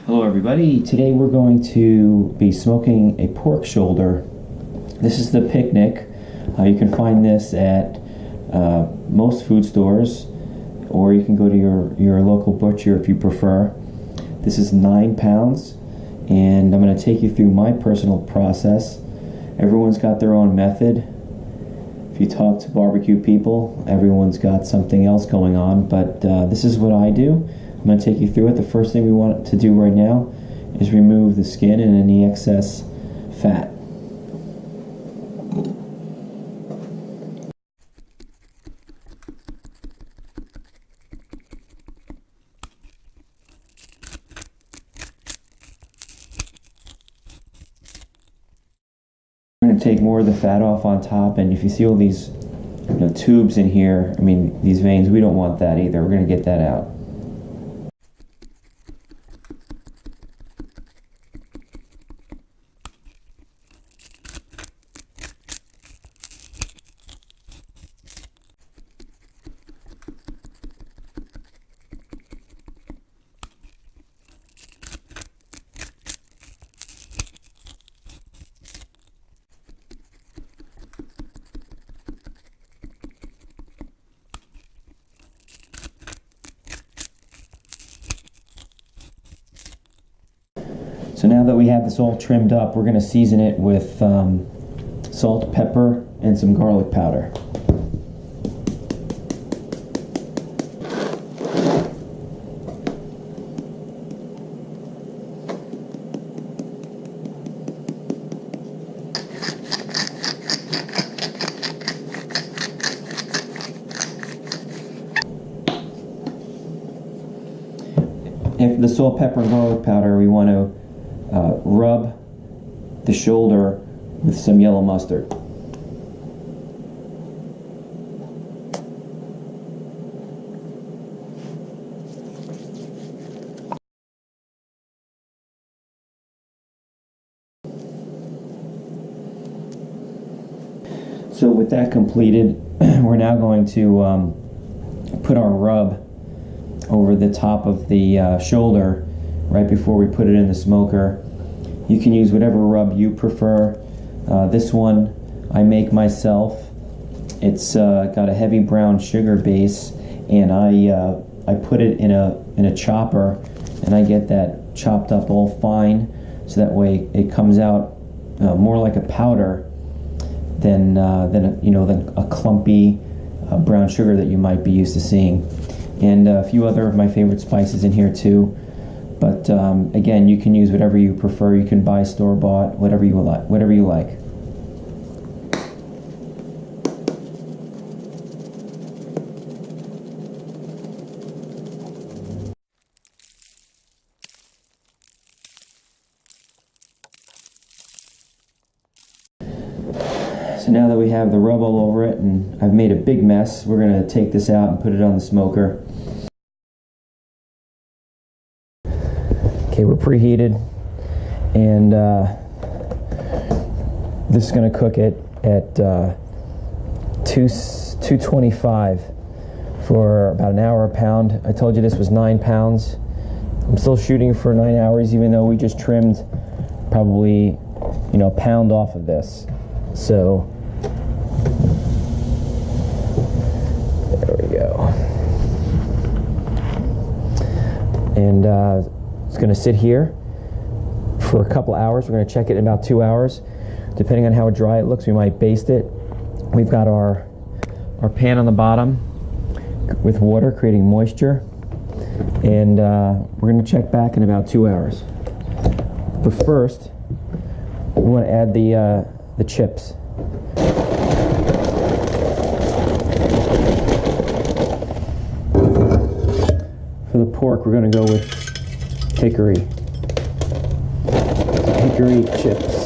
Hello everybody, today we're going to be smoking a pork shoulder. This is the Picnic. You can find this at most food stores, or you can go to your local butcher if you prefer. This is 9 pounds, and I'm going to take you through my personal process. Everyone's got their own method. If you talk to barbecue people, everyone's got something else going on, but this is what I do. I'm going to take you through it. The first thing we want to do right now is remove the skin and any excess fat. We're going to take more of the fat off on top, and if you see all these tubes in here, these veins, we don't want that either. We're going to get that out. So now that we have this all trimmed up, we're going to season it with salt, pepper, and some garlic powder. After the salt, pepper, and garlic powder, we want to rub the shoulder with some yellow mustard. So with that completed, we're now going to put our rub over the top of the shoulder right before we put it in the smoker. You can use whatever rub you prefer. This one I make myself. It's got a heavy brown sugar base, and I put it in a chopper, and I get that chopped up all fine, so that way it comes out more like a powder than a clumpy brown sugar that you might be used to seeing. And a few other of my favorite spices in here too. But again, you can use whatever you prefer. You can buy store-bought, whatever you like. So now that we have the rub all over it, and I've made a big mess, we're going to take this out and put it on the smoker. Okay, we're preheated, and this is going to cook it at 225 for about an hour a pound. I told you this was 9 pounds. I'm still shooting for 9 hours, even though we just trimmed probably a pound off of this. So there we go. And it's going to sit here for a couple hours. We're going to check it in about 2 hours. Depending on how dry it looks, we might baste it. We've got our pan on the bottom with water creating moisture, and we're going to check back in about 2 hours. But first, we want to add the chips. For the pork, we're going to go with hickory chips.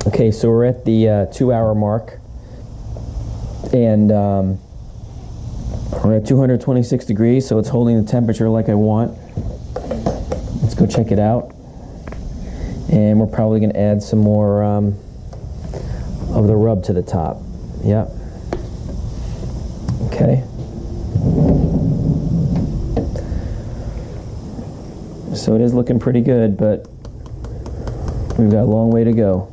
Okay, so we're at the 2 hour mark, and we're at 226 degrees, so it's holding the temperature like I want. Let's go check it out. And we're probably going to add some more of the rub to the top. Yep. Okay. So it is looking pretty good, but we've got a long way to go.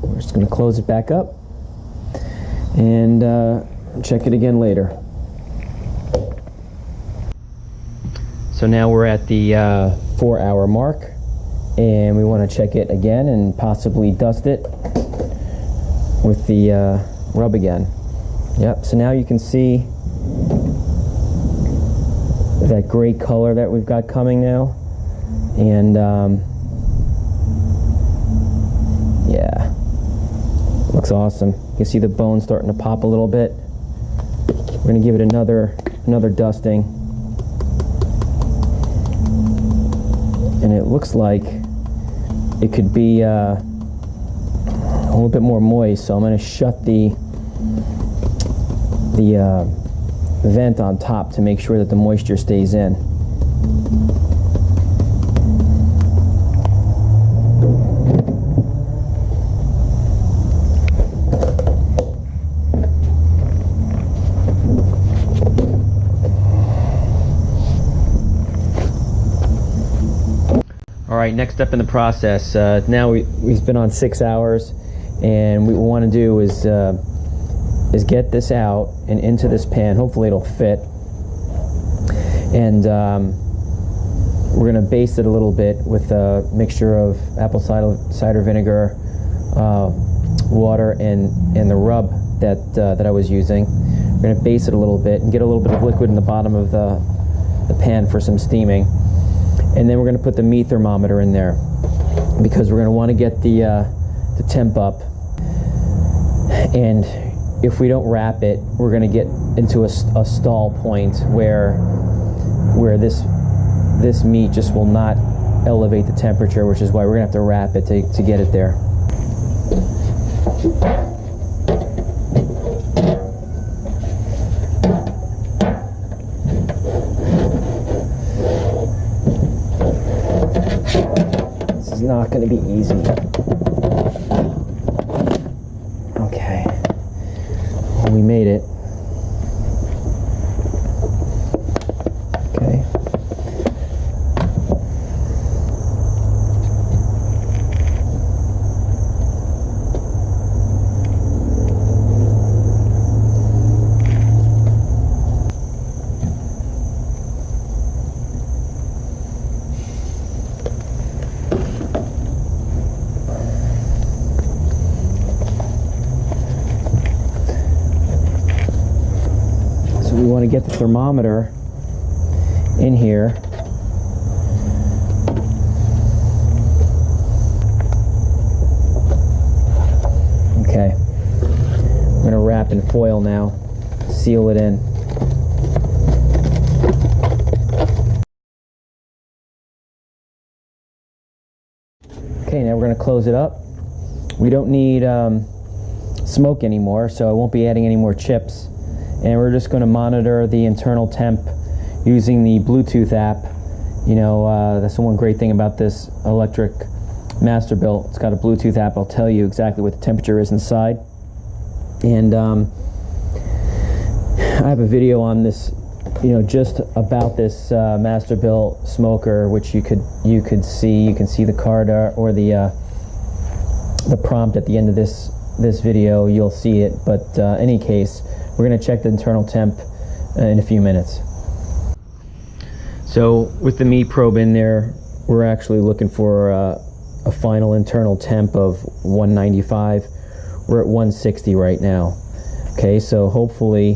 We're just going to close it back up and check it again later. So now we're at the 4-hour mark, and we want to check it again and possibly dust it with the rub again. Yep, so now you can see that gray color that we've got coming now, and yeah, looks awesome. You can see the bone starting to pop a little bit. We're going to give it another dusting. And it looks like it could be a little bit more moist, so I'm going to shut the vent on top to make sure that the moisture stays in. All right, next step in the process. Now we've been on 6 hours, and what we want to do is get this out and into this pan. Hopefully it'll fit. And we're going to baste it a little bit with a mixture of apple cider vinegar, water, and the rub that I was using. We're going to baste it a little bit and get a little bit of liquid in the bottom of the pan for some steaming. And then we're going to put the meat thermometer in there, because we're going to want to get the temp up. And if we don't wrap it, we're going to get into a stall point where this meat just will not elevate the temperature, which is why we're going to have to wrap it to get it there. Not going to be easy. Okay. Well, we made it. Okay. We want to get the thermometer in here. Okay. We're going to wrap in foil now, seal it in. Okay, now we're going to close it up. We don't need smoke anymore, so I won't be adding any more chips. And we're just going to monitor the internal temp using the Bluetooth app. You know, that's the one great thing about this electric masterbuilt. It's got a Bluetooth app. I'll tell you exactly what the temperature is inside. And I have a video on this, you know, just about this masterbuilt smoker, which you could see. You can see the card or the prompt at the end of this video. You'll see it. But in any case, we're going to check the internal temp in a few minutes. So with the meat probe in there, we're actually looking for a final internal temp of 195. We're at 160 right now. Okay, so hopefully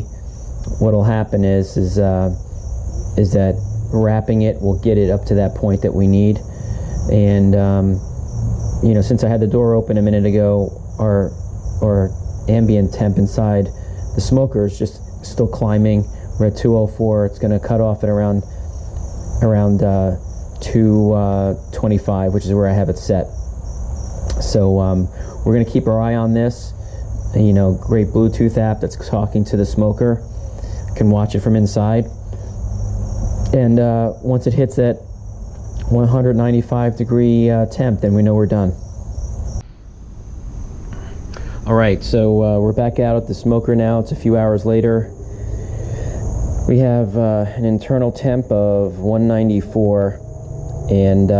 what'll happen is that wrapping it will get it up to that point that we need. And you know, since I had the door open a minute ago, our ambient temp inside the smoker is just still climbing. We're at 204. It's going to cut off at around 225, which is where I have it set. So we're going to keep our eye on this. You know, great Bluetooth app that's talking to the smoker. Can watch it from inside. And once it hits that 195 degree temp, then we know we're done. All right, so we're back out at the smoker now. It's a few hours later. We have an internal temp of 194, and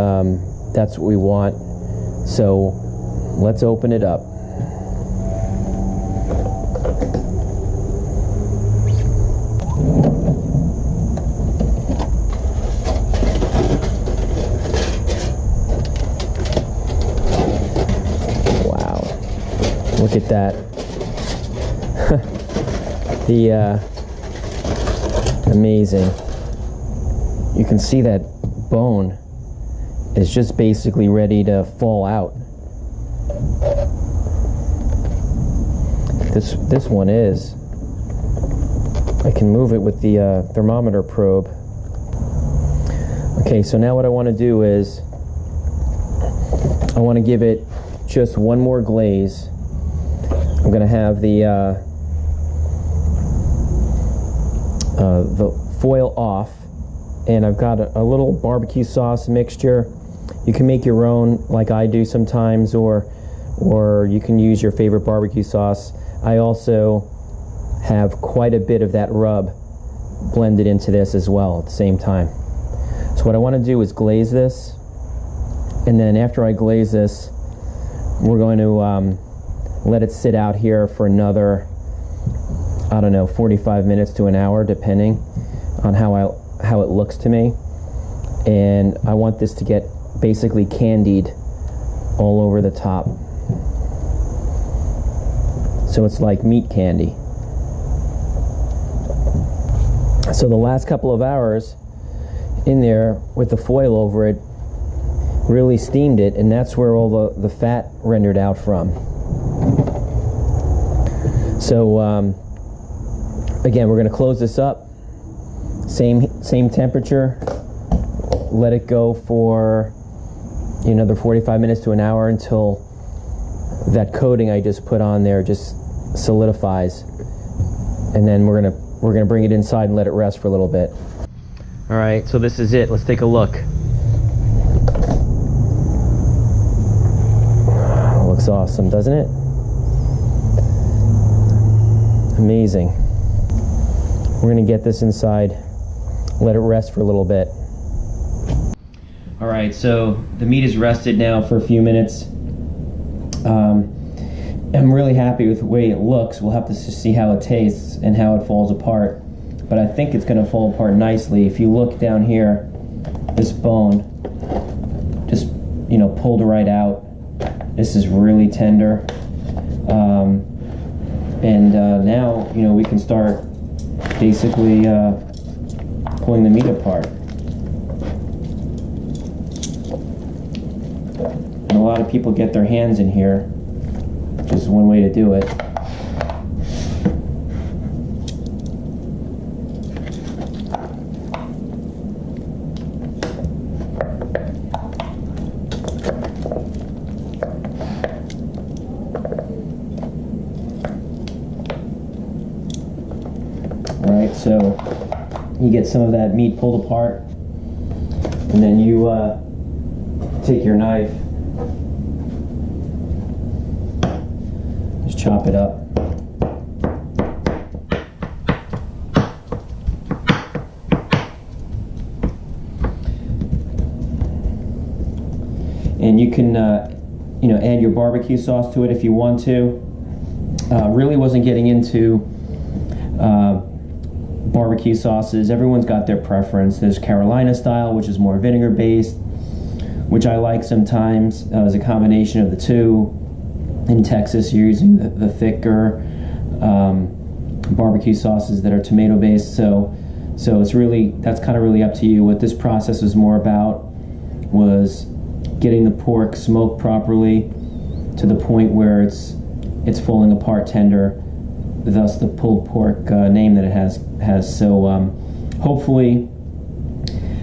that's what we want. So let's open it up. Look at that. Amazing. You can see that bone is just basically ready to fall out. This one is. I can move it with the thermometer probe. Okay, so now what I want to do is I want to give it just one more glaze. I'm going to have the foil off, and I've got a little barbecue sauce mixture. You can make your own like I do sometimes, or you can use your favorite barbecue sauce. I also have quite a bit of that rub blended into this as well at the same time. So what I want to do is glaze this, and then after I glaze this, we're going to let it sit out here for another, I don't know, 45 minutes to an hour, depending on how it looks to me. And I want this to get basically candied all over the top. So it's like meat candy. So the last couple of hours in there with the foil over it really steamed it, and that's where all the fat rendered out from. So again, we're going to close this up, same temperature, let it go for another 45 minutes to an hour until that coating I just put on there just solidifies, and then we're gonna bring it inside and let it rest for a little bit. All right, so this is it. Let's take a look. Looks awesome, doesn't it? Amazing. We're gonna get this inside, let it rest for a little bit. All right, so the meat is rested now for a few minutes. I'm really happy with the way it looks. We'll have to see how it tastes and how it falls apart, but I think it's gonna fall apart nicely. If you look down here, this bone just pulled right out. This is really tender. Now we can start basically pulling the meat apart. And a lot of people get their hands in here, which is one way to do it. Alright, so you get some of that meat pulled apart, and then you take your knife, just chop it up. And you can add your barbecue sauce to it if you want to. Really wasn't getting into barbecue sauces. Everyone's got their preference. There's Carolina style, which is more vinegar based, which I like sometimes as a combination of the two. In Texas, you're using the thicker barbecue sauces that are tomato based. So it's really, that's kind of really up to you. What this process was more about was getting the pork smoked properly to the point where it's falling apart tender, thus the pulled pork name that it has. So hopefully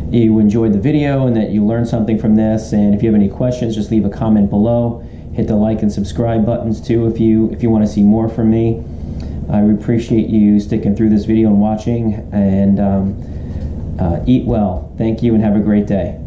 you enjoyed the video and that you learned something from this. And if you have any questions, just leave a comment below. Hit the like and subscribe buttons too if you want to see more from me. I appreciate you sticking through this video and watching, and eat well. Thank you and have a great day.